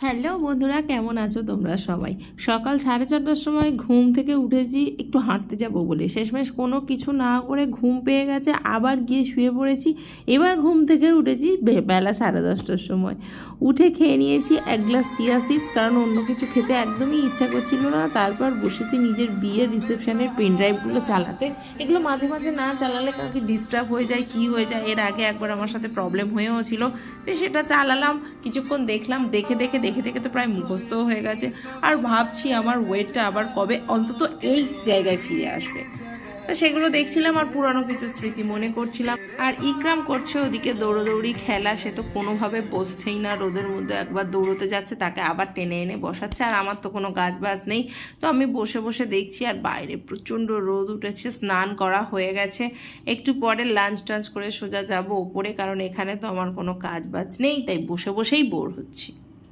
Hello বন্ধুরা, কেমন আছো তোমরা সবাই? সকাল 4:30টার সময় ঘুম থেকে উঠেছি একটু হাঁটতে যাব বলে, শেষমেশ কোনো কিছু না করে ঘুম পেয়ে গেছে, আবার গিয়ে শুয়ে পড়েছি। এবার ঘুম থেকে উঠেছি বেলা 10:30টার সময়। উঠে খেয়ে নিয়েছি এক গ্লাস চিয়া সিডস, কারণ অন্য কিছু খেতে একদমই ইচ্ছা করছিল না। তারপর বসেছি নিজের বিয়ের রিসেপশনের পেন ড্রাইভগুলো চালাতে। এগুলো মাঝে মাঝে না চালালে কাউকে ডিস্টার্ব হয়ে যায়, কী হয়ে যায়, এর আগে একবার আমার সাথে প্রবলেম হয়েও ছিল। তো সেটা চালালাম, কিছুক্ষণ দেখলাম, দেখে দেখে দেখে দেখে তো প্রায় মুখস্থও হয়ে গেছে। আর ভাবছি আমার ওয়েটটা আবার কবে অন্তত এই জায়গায় ফিরে আসবে। তো সেগুলো দেখছিলাম আর পুরানো কিছু স্মৃতি মনে করছিলাম। আর ইকরাম করছে ওদিকে দৌড়োদৌড়ি খেলা, সে তো কোনোভাবে বসছেই না, রোদের মধ্যে একবার দৌড়োতে যাচ্ছে, তাকে আবার টেনে এনে বসাচ্ছে। আর আমার তো কোনো কাজ বাজ নেই, তো আমি বসে বসে দেখছি। আর বাইরে প্রচণ্ড রোদ উঠেছে, স্নান করা হয়ে গেছে, একটু পরে লাঞ্চ টাঞ্চ করে সোজা যাব ওপরে, কারণ এখানে তো আমার কোনো কাজ বাজ নেই, তাই বসে বসেই বোর হচ্ছি।